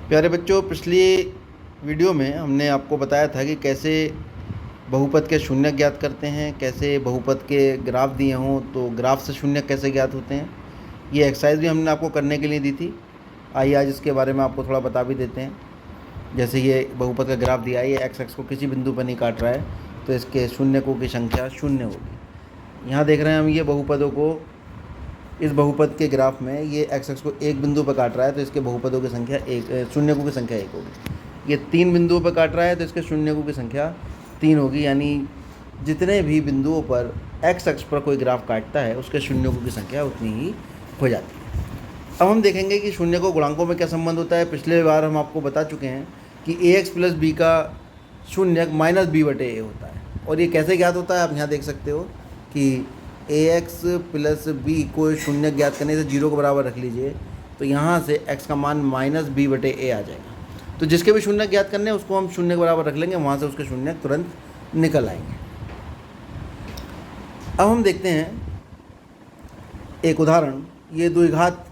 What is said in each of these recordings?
प्यारे बच्चों, पिछली वीडियो में हमने आपको बताया था कि कैसे बहुपद के शून्य ज्ञात करते हैं, कैसे बहुपद के ग्राफ दिए हों तो ग्राफ से शून्य कैसे ज्ञात होते हैं। ये एक्सरसाइज भी हमने आपको करने के लिए दी थी। आइए आज इसके बारे में आपको थोड़ा बता भी देते हैं। जैसे ये बहुपद का ग्राफ दिया है, ये एक्स एक्स को किसी बिंदु पर नहीं काट रहा है, तो इसके शून्यकों की संख्या शून्य होगी। यहाँ देख रहे हैं हम ये बहुपदों को, इस बहुपद के ग्राफ में ये एक्स एक्स को एक बिंदु पर काट रहा है, तो इसके बहुपदों की संख्या एक, शून्यकों की संख्या एक होगी। ये तीन बिंदुओं पर काट रहा है, तो इसके शून्यकों की संख्या तीन होगी। यानी जितने भी बिंदुओं पर एक्स एक्स पर कोई ग्राफ काटता है उसके शून्यकों की संख्या उतनी ही हो जाती है। अब हम देखेंगे कि शून्यकों गुणांकों में क्या संबंध होता है। पिछले बार हम आपको बता चुके हैं कि ए एक्स प्लस बी का शून्य माइनस बी बटे ए होता है। और ये कैसे ज्ञात होता है, आप यहाँ देख सकते हो कि ए एक्स प्लस बी को शून्य ज्ञात करने से जीरो के बराबर रख लीजिए, तो यहाँ से एक्स का मान माइनस बी बटे ए आ जाएगा। तो जिसके भी शून्य ज्ञात करने हैं उसको हम शून्य के बराबर रख लेंगे, वहाँ से उसके शून्य तुरंत निकल आएंगे। अब हम देखते हैं एक उदाहरण। ये द्विघात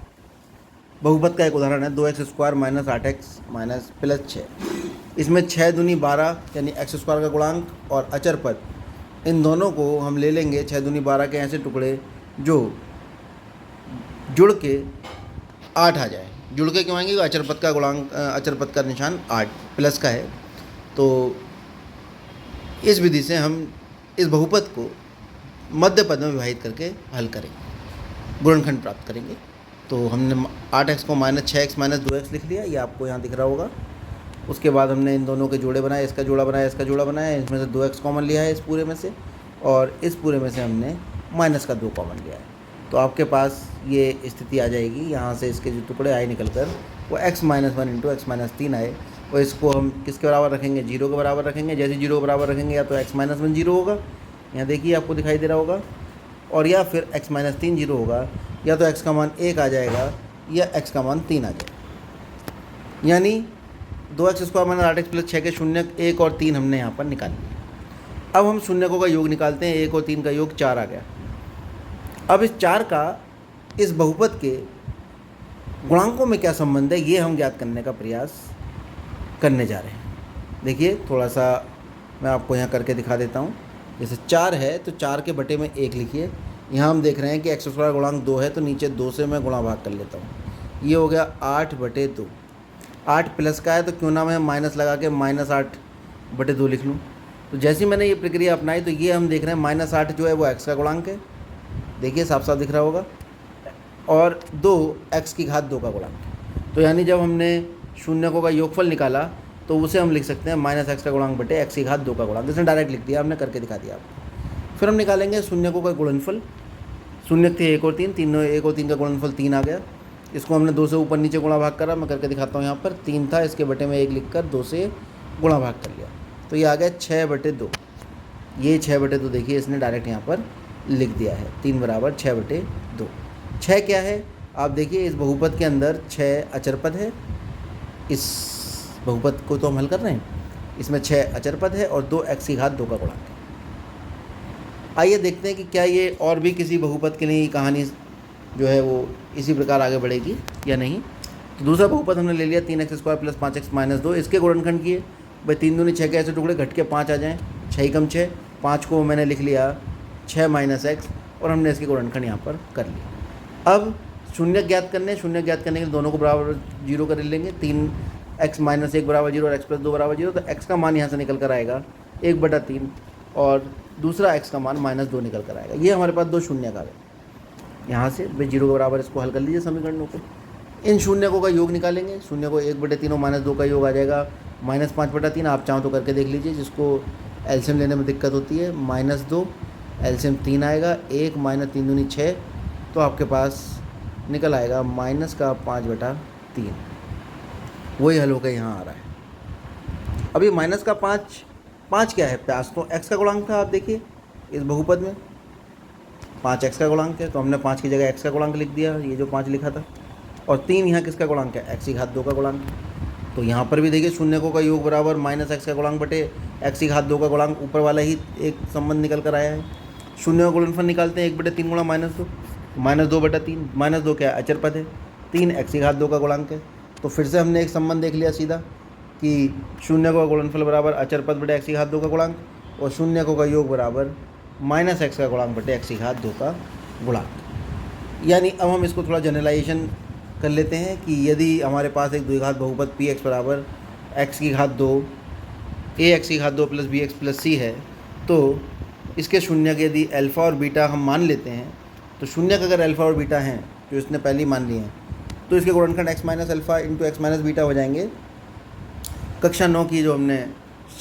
बहुपद का एक उदाहरण है, 2x² minus 8x minus plus 6। इसमें 6 दूनी 12 यानी x² का गुणांक और अचर पद, इन दोनों को हम ले लेंगे 6 दूनी 12 के ऐसे टुकड़े जो जुड़ के 8 आ जाए। जुड़ के क्यों आएंगे? अचर पद का गुणांक, अचर पद का निशान 8 प्लस का है। तो इस विधि से हम इस बहुपद को मध्य पद में विभाजित करके हल करेंगे, गुणनखंड प्राप्त करेंगे। तो हमने 8x को माइनस 6x माइनस 2x लिख लिया, ये आपको यहाँ दिख रहा होगा। उसके बाद हमने इन दोनों के जोड़े बनाए, इसका जोड़ा बनाया, इसका जोड़ा बनाया। इसमें से 2x कॉमन लिया है इस पूरे में से, और इस पूरे में से हमने माइनस का 2 कॉमन लिया है। तो आपके पास ये स्थिति आ जाएगी। यहाँ से इसके जो टुकड़े आए निकल कर वो x minus 1 into X minus 3 आए। और इसको हम किसके बराबर रखेंगे? जीरो के बराबर रखेंगे। जैसे जीरो के बराबर रखेंगे या तो x माइनस 1 जीरो होगा, यहाँ देखिए आपको दिखाई दे रहा होगा, और या फिर x माइनस 3 जीरो होगा, या तो x का मान 1 आ जाएगा या x का मान 3 आ जाएगा। यानी 2x² माइनस 8x प्लस 6 के शून्य 1 और 3 हमने यहाँ पर निकाल लिया। अब हम शून्यकों का योग निकालते हैं। 1 और 3 का योग 4 आ गया। अब इस 4 का इस बहुपद के गुणांकों में क्या संबंध है, ये हम ज्ञात करने का प्रयास करने जा रहे हैं। देखिए थोड़ा सा मैं आपको यहाँ करके दिखा देता हूँ। जैसे 4 है तो 4 के बटे में 1 लिखिए। यहाँ हम देख रहे हैं कि x² गुणांक 2 है, तो नीचे 2 से मैं गुणा भाग कर लेता हूँ। ये हो गया 8 बटे 2। 8 प्लस का है तो क्यों ना मैं माइनस लगा के माइनस 8 बटे 2 लिख लूँ। तो जैसे मैंने ये प्रक्रिया अपनाई तो ये हम देख रहे हैं माइनस 8 जो है वो x का गुणांक है, देखिए साफ साफ दिख रहा होगा, और 2 x की घात 2 का गुणांक है। तो यानी जब हमने शून्यकों का योगफल निकाला तो उसे हम लिख सकते हैं माइनस x का गुणांक बटे x की घात 2 का गुणांक। इसने डायरेक्ट लिख दिया, हमने करके दिखा दिया आपको। फिर हम निकालेंगे शून्यकों का गुणनफल। शून्य थे 1 और 3, 1 और 3 का गुणनफल 3 आ गया। इसको हमने 2 से ऊपर नीचे गुणा भाग करा, मैं करके दिखाता हूँ। यहाँ पर 3 था, इसके बटे में 1 लिख कर 2 से गुणा भाग कर लिया, तो ये आ गया 6 बटे 2। ये 6 बटे 2 देखिए इसने डायरेक्ट यहाँ पर लिख दिया है, 3 बराबर 6 बटे 2। 6 क्या है आप देखिए, इस बहुपद के अंदर 6 अचर पद है। इस बहुपद को तो हम हल कर रहे हैं, इसमें 6 अचर पद है और 2 x की घात 2 का गुणांक है। आइए देखते हैं कि क्या ये और भी किसी बहुपद के लिए कहानी जो है वो इसी प्रकार आगे बढ़ेगी या नहीं। तो दूसरा बहुपद हमने ले लिया 3x² प्लस 5x माइनस 2। इसके गुणनखंड किए भाई, 3 दूनी 6 के ऐसे टुकड़े घट के 5 आ जाएँ, 6 कम 6, 5 को मैंने लिख लिया 6 माइनस x, और हमने इसके गुणनखंड यहाँ पर कर लिया। अब शून्य ज्ञात करने के लिए दोनों को बराबर जीरो कर लेंगे। 3x माइनस 1 बराबर 0 और x प्लस 2 बराबर 0, तो x का मान यहाँ से निकल कर आएगा 1/3, और दूसरा x का मान माइनस 2 निकल कर आएगा। ये हमारे पास 2 शून्य का है। यहाँ से भाई 0 के बराबर इसको हल कर लीजिए समीकरणों को। इन शून्यकों का योग निकालेंगे। शून्य को 1/3 और माइनस 2 का योग आ जाएगा माइनस 5/3। आप चाहो तो करके देख लीजिए, जिसको एलसीएम लेने में दिक्कत होती है। माइनस 2 एलसीएम 3 आएगा, 1 माइनस 3 दूनी 6, तो आपके पास निकल आएगा माइनस का 5/3। वही हल होकर यहाँ आ रहा है। अब ये माइनस का 5 क्या है? 5 तो x का गुणांक था। आप देखिए इस बहुपद में 5 x का गुणांक है, तो हमने 5 की जगह x का गुणांक लिख दिया, ये जो 5 लिखा था। और 3 यहाँ किसका गुणांक है? x की घात 2 का गुणांक। तो यहाँ पर भी देखिए शून्यकों का योग बराबर माइनस x का गुणांक बटे x की घात 2 का गुणांक, ऊपर वाला ही एक संबंध निकल कर आया है। शून्य का गुणनफल निकालते हैं, 1/3 गुणा माइनस 2, माइनस 2/3। माइनस 2 क्या है? अचर पद है। 3 x की घात 2 का गुणांक है, तो फिर से हमने एक संबंध देख लिया सीधा कि शून्य का गुणनफल बराबर अचर पद बटे एक्स की घात 2 का गुणांक और शून्य का योग बराबर माइनस एक्स का गुणांक बटे एक्स की घात 2 का गुणांक। यानी अब हम इसको थोड़ा जनरलाइजेशन कर लेते हैं कि यदि हमारे पास एक द्विघात बहुपद पी एक्स बराबर एक्स की घात 2 ए एक्स की घात 2 प्लस बी एक्स प्लस सी है, तो इसके शून्य के यदि अल्फ़ा और बीटा हम मान लेते हैं, तो शून्य का अगर अल्फ़ा और बीटा हैं जो इसने पहले ही मान लिए हैं, तो इसके गुणनखंड X minus alpha into X minus beta हो जाएंगे। कक्षा 9 की जो हमने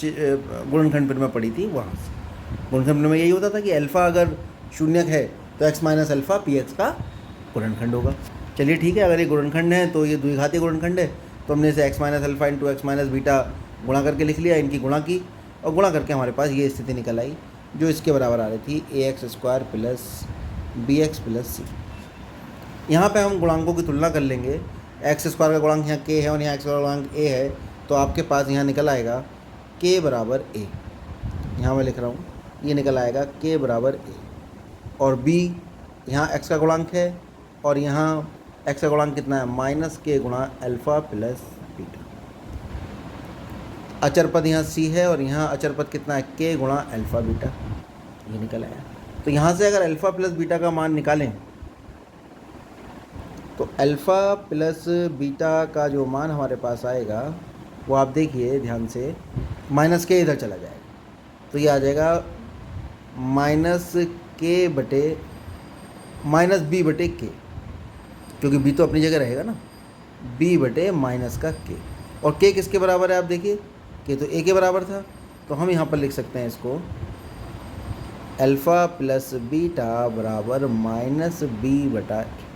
गुणनखंड फिर में पढ़ी थी वहाँ से गुणनखंड में यही होता था कि अल्फ़ा अगर शून्य है तो x minus alpha P x का गुणनखंड होगा। चलिए ठीक है, अगर ये गुणनखंड है तो ये द्विघाती गुणनखंड है, तो हमने इसे x minus alpha into X minus beta गुणा करके लिख लिया, इनकी गुणा की और गुणा करके हमारे पास ये स्थिति निकल आई जो इसके बराबर आ रही थी A X square plus B X plus C. यहाँ पे हम गुणांकों की तुलना कर लेंगे। एक्स स्क्वायर का गुणांक यहाँ के है और यहाँ एक्स का गुणांक ए है, तो आपके पास यहाँ निकल आएगा के बराबर ए। यहाँ मैं लिख रहा हूँ, ये निकल आएगा के बराबर ए और बी यहाँ एक्स का गुणांक है और यहाँ एक्स का गुणांक कितना है माइनस के गुणा अल्फ़ा प्लस बीटा। अचर पद यहाँ सी है और यहाँ अचर पद कितना है के गुणा अल्फ़ा बीटा, ये निकल आया। तो यहाँ से अगर अल्फ़ा प्लस बीटा का मान निकालें तो अल्फ़ा प्लस बीटा का जो मान हमारे पास आएगा वो आप देखिए ध्यान से, माइनस के इधर चला जाएगा, तो ये आ जाएगा माइनस के बटे माइनस बी बटे के, क्योंकि बी तो अपनी जगह रहेगा ना, बी बटे माइनस का के। और के किसके बराबर है आप देखिए, के तो ए के बराबर था, तो हम यहाँ पर लिख सकते हैं इसको अल्फ़ा प्लस बीटा बराबर माइनस बी बटा ए।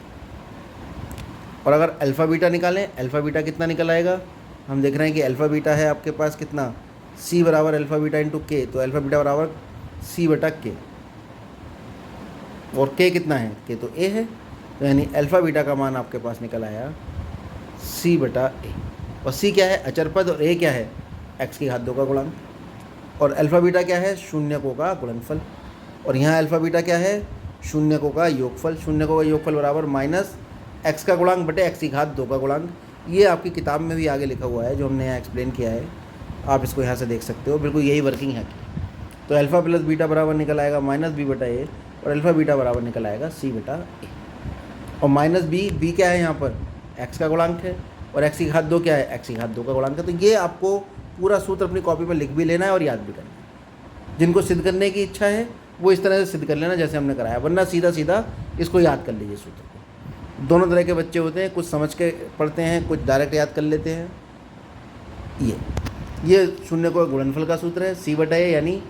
और अगर अल्फ़ा बीटा निकालें, अल्फ़ा बीटा कितना निकल आएगा, हम देख रहे हैं कि अल्फ़ा बीटा है आपके पास कितना सी बराबर अल्फ़ा बीटा इंटू के, तो अल्फ़ा बीटा बराबर सी बटा के और के कितना है, के तो ए है, तो यानी अल्फ़ा बीटा का मान आपके पास निकल आया सी बटा ए। और सी क्या है अचर पद और ए क्या है एक्स की घात 2 का गुणांक, और अल्फ़ा बीटा क्या है शून्यकों का गुणनफल, और यहाँ अल्फ़ा बीटा क्या है शून्यकों का योगफल। शून्यकों का योगफल बराबर माइनस एक्स का गुणांक बटे एक्स की घात 2 का गुणांक। ये आपकी किताब में भी आगे लिखा हुआ है जो हमने यहाँ एक्सप्लेन किया है, आप इसको यहाँ से देख सकते हो, बिल्कुल यही वर्किंग है। तो अल्फ़ा प्लस बीटा बराबर निकल आएगा माइनस बी बटा ए और अल्फ़ा बीटा बराबर निकल आएगा सी बटा ए। और माइनस बी क्या है यहाँ पर एक्स का गुणांक है और एक्स की घात 2 क्या है एक्स की घात 2 का गुणांक है। तो ये आपको पूरा सूत्र अपनी कॉपी में लिख भी लेना है और याद भी करना है। जिनको सिद्ध करने की इच्छा है वो इस तरह से सिद्ध कर लेना जैसे हमने कराया, वरना सीधा सीधा इसको याद कर लीजिए सूत्र को। दोनों तरह के बच्चे होते हैं, कुछ समझ के पढ़ते हैं, कुछ डायरेक्ट याद कर लेते हैं। ये शून्य को गुणनफल का सूत्र है सी बटा ए, यानी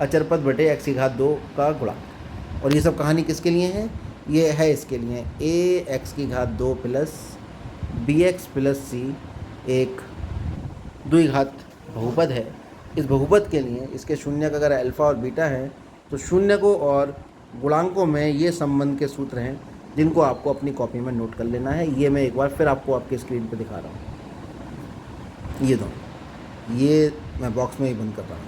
अचर पद बटे एक्स की घात 2 का गुणांक। और ये सब कहानी किसके लिए है, ये है इसके लिए ए एक्स की घात 2 प्लस बी एक्स प्लस सी एक द्विघात बहुपद है। इस बहुपद के लिए इसके शून्य का अगर अल्फ़ा और बीटा है तो शून्य को और गुणांकों में ये संबंध के सूत्र हैं जिनको आपको अपनी कॉपी में नोट कर लेना है। ये मैं एक बार फिर आपको आपके स्क्रीन पे दिखा रहा हूँ। ये दोनों, ये मैं बॉक्स में ही बंद कर रहा हूँ,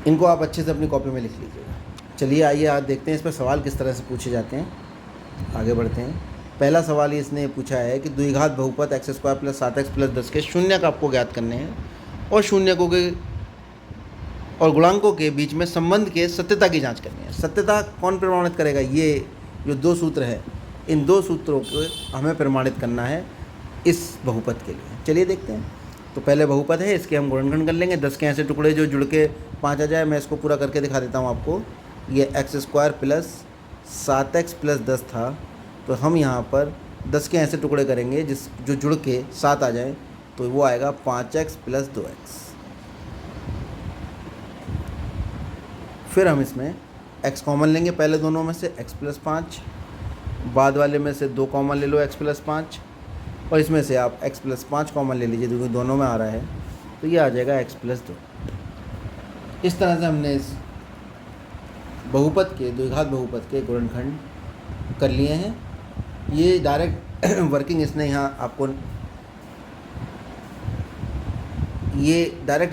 इनको आप अच्छे से अपनी कॉपी में लिख लीजिएगा। चलिए आइए आज देखते हैं इस पर सवाल किस तरह से पूछे जाते हैं। आगे बढ़ते हैं। पहला सवाल ही इसने पूछा है कि द्विघात बहुपद x square plus 7x plus 10 के शून्य का आपको ज्ञात करने हैं और शून्यकों के और गुणांकों के बीच में संबंध के सत्यता की जांच करनी है। सत्यता कौन प्रमाणित करेगा, ये जो दो सूत्र हैं इन दो सूत्रों को हमें प्रमाणित करना है इस बहुपद के लिए। चलिए देखते हैं। तो पहले बहुपद है, इसके हम गुणनखंड कर लेंगे। 10 के ऐसे टुकड़े जो जुड़ के 5 आ जाए, मैं इसको पूरा करके दिखा देता हूँ आपको। ये x square plus 7x plus 10 था, तो हम यहाँ पर 10 के ऐसे टुकड़े करेंगे जो जुड़ के 7 आ जाए, तो वो आएगा 5x प्लस 2x। फिर हम इसमें x कॉमन लेंगे पहले दोनों में से, x प्लस 5, बाद वाले में से 2 कॉमन ले लो x प्लस 5, और इसमें से आप x प्लस 5 कॉमन ले लीजिए क्योंकि दोनों में आ रहा है, तो ये आ जाएगा x प्लस 2। इस तरह से हमने इस बहुपद के द्विघात बहुपद के गुणनखंड कर लिए हैं। ये डायरेक्ट वर्किंग इसने यहाँ आपको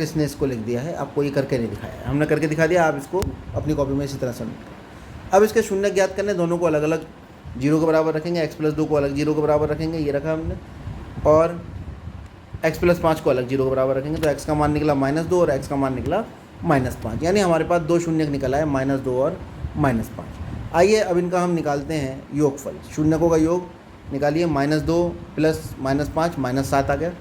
इसने इसको लिख दिया है, आपको ये करके नहीं दिखाया है, हमने करके दिखा दिया। आप इसको अपनी कॉपी में इसी तरह से नोट करें। अब इसके शून्य ज्ञात करने, दोनों को अलग अलग जीरो के बराबर रखेंगे, x प्लस 2 को अलग जीरो के बराबर रखेंगे, ये रखा हमने, और x प्लस 5 को अलग जीरो के बराबर रखेंगे, तो x का मान निकला -2 और x का मान निकला -5, यानी हमारे पास दो शून्य निकला है, -2 और -5। आइए अब इनका हम निकालते हैं योगफल। शून्यकों का योग निकालिए, -2 प्लस -5 -7 आ गया।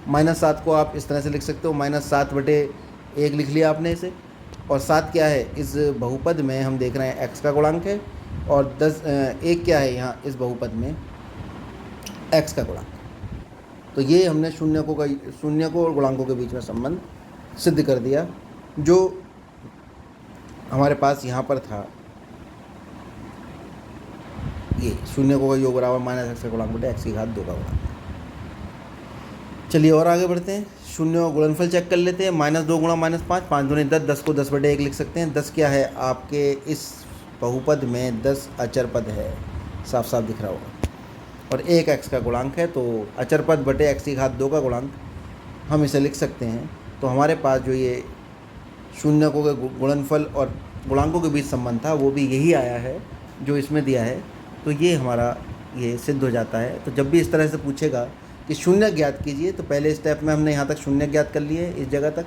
-7 को आप इस तरह से लिख सकते हो, -7/1 लिख लिया आपने इसे, और 7 क्या है इस बहुपद में, हम देख रहे हैं x का गुणांक है, और 1 क्या है यहाँ इस बहुपद में, x का गुणांक। तो ये हमने शून्यकों और गुणांकों के बीच में संबंध सिद्ध कर दिया, जो हमारे पास यहाँ पर था। ये शून्यकों का योग बराबर -x का गुणांक बटे x की घात 2 का गुणांक। चलिए और आगे बढ़ते हैं, शून्य का गुणनफल चेक कर लेते हैं। -2 गुणा -5, 5 दूनी 10, 10 को 10/1 लिख सकते हैं। 10 क्या है आपके इस बहुपद में, 10 अचर पद है, साफ साफ दिख रहा होगा, और 1 x का गुणांक है, तो अचर पद बटे x की घात 2 का गुणांक हम इसे लिख सकते हैं। तो हमारे पास जो ये शून्यकों के गुणनफल और गुणांकों के बीच संबंध था, वो भी यही आया है जो इसमें दिया है। तो ये हमारा ये सिद्ध हो जाता है। तो जब भी इस तरह से पूछेगा कि शून्य ज्ञात कीजिए, तो पहले स्टेप में हमने यहाँ तक शून्य ज्ञात कर लिए इस जगह तक।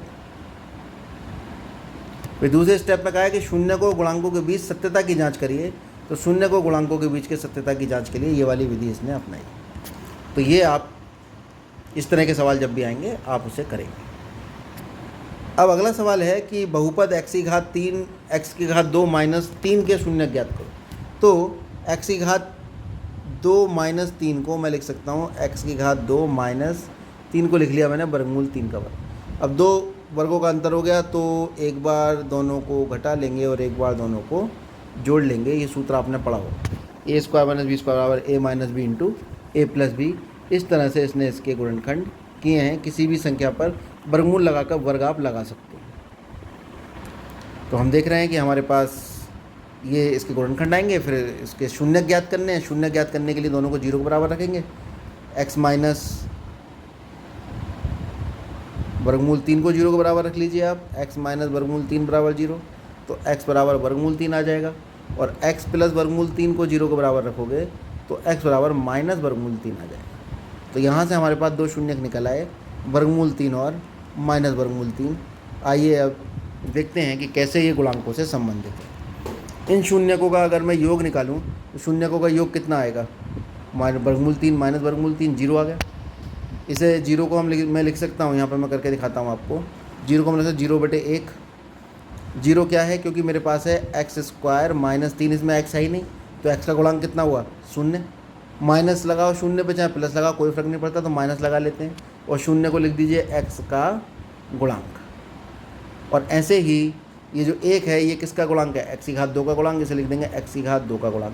फिर दूसरे स्टेप में कहा है कि शून्य को गुणांकों के बीच सत्यता की जांच करिए, तो शून्य को गुणांकों के बीच के सत्यता की जांच के लिए ये वाली विधि इसने अपनाई। तो ये आप इस तरह के सवाल जब भी आएंगे आप उसे करेंगे। अब अगला सवाल है कि बहुपद x की घात 3 x की घात 2 -3 के शून्य ज्ञात करो। तो x की घात 2 -3 को मैं लिख सकता हूँ, x की घात 2 -3 को लिख लिया मैंने वर्गमूल 3 का वर्ग। अब दो वर्गों का अंतर हो गया, तो एक बार दोनों को घटा लेंगे और एक बार दोनों को जोड़ लेंगे। ये सूत्र आपने पढ़ा हो, a² - b² बराबर a - b into a + b। इस तरह से इसने इसके गुणनखंड किए हैं। किसी भी संख्या पर वर्गमूल लगाकर वर्ग आप लगा सकते हैं। तो हम देख रहे हैं कि हमारे पास ये इसके गुणनखंड आएंगे, फिर इसके शून्य ज्ञात करने हैं। शून्य ज्ञात करने के लिए दोनों को 0 के बराबर रखेंगे। x माइनस वर्गमूल 3 को 0 के बराबर रख लीजिए आप, x माइनस वर्गमूल 3 बराबर 0, तो x बराबर वर्गमूल 3 आ जाएगा। और x प्लस वर्गमूल 3 को 0 के बराबर रखोगे तो x बराबर माइनस वर्गमूल 3 आ जाएगा। तो यहाँ से हमारे पास दो शून्य निकल आए, वर्गमूल 3 और माइनस वर्गमूल 3। आइए अब देखते हैं कि कैसे ये गुणांकों से संबंधित है। इन शून्यकों का अगर मैं योग निकालूं तो शून्यकों का योग कितना आएगा, वर्गमूल 3 माइनस वर्गमूल 3, 0 आ गया। इसे 0 को मैं लिख सकता हूँ, यहाँ पर मैं करके दिखाता हूँ आपको। 0 को मैं लिख सकता 0/1। 0 क्या है, क्योंकि मेरे पास है x² - 3, इसमें x है ही नहीं, तो x का गुणांक कितना हुआ, 0। माइनस लगाओ शून्य पे, चाहे प्लस लगाओ, कोई फ़र्क नहीं पड़ता, तो माइनस लगा लेते हैं और शून्य को लिख दीजिए x का गुणांक। और ऐसे ही ये जो 1 है ये किसका गुणांक है, x की घात 2 का गुणांक, इसे लिख देंगे x की घात 2 का गुणांक।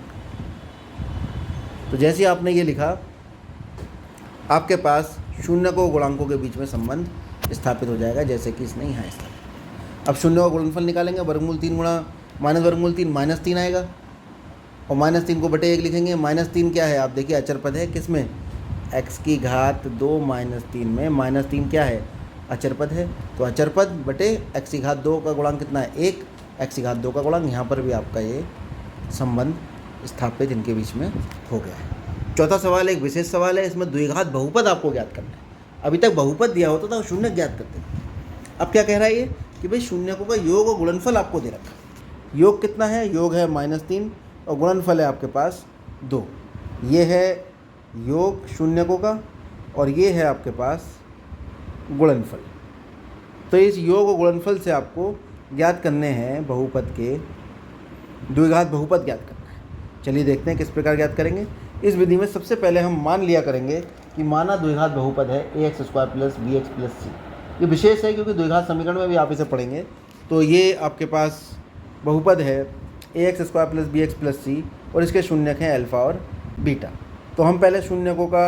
तो जैसे ही आपने ये लिखा, आपके पास शून्य को गुणांकों के बीच में संबंध स्थापित हो जाएगा, जैसे कि इसने यहाँ स्थापित। अब शून्य का गुणनफल निकालेंगे, वर्गमूल 3 गुणा माइनस वर्गमूल 3, -3 आएगा, और -3 को बटे 1 लिखेंगे। -3 क्या है, आप देखिए अचर पद है, किस में, x की घात 2 -3 में। -3 क्या है, अचर पद है, तो अचर पद बटे x की घात 2 का गुणांक कितना है, 1, x की घात 2 का गुणांक। यहाँ पर भी आपका ये संबंध स्थापित इनके बीच में हो गया है। चौथा सवाल एक विशेष सवाल है, इसमें द्विघात बहुपद आपको ज्ञात करना है। अभी तक बहुपद दिया होता था, शून्य ज्ञात करते थे। अब क्या कह रहा है ये कि भाई शून्यकों का योग और गुणनफल आपको दे रखा। योग कितना है, योग है -3 और गुणनफल है आपके पास 2। ये है योग शून्यकों का और ये है आपके पास गुणनफल। तो इस योग और गुणनफल से आपको ज्ञात करने हैं बहुपद के द्विघात बहुपद ज्ञात करना है। चलिए देखते हैं किस प्रकार ज्ञात करेंगे। इस विधि में सबसे पहले हम मान लिया करेंगे कि माना द्विघात बहुपद है ax² + bx + c। ये विशेष है क्योंकि द्विघात समीकरण में भी आप इसे पढ़ेंगे। तो ये आपके पास बहुपद है ax² + bx + c और इसके शून्यक हैं अल्फ़ा और बीटा। तो हम पहले शून्यकों का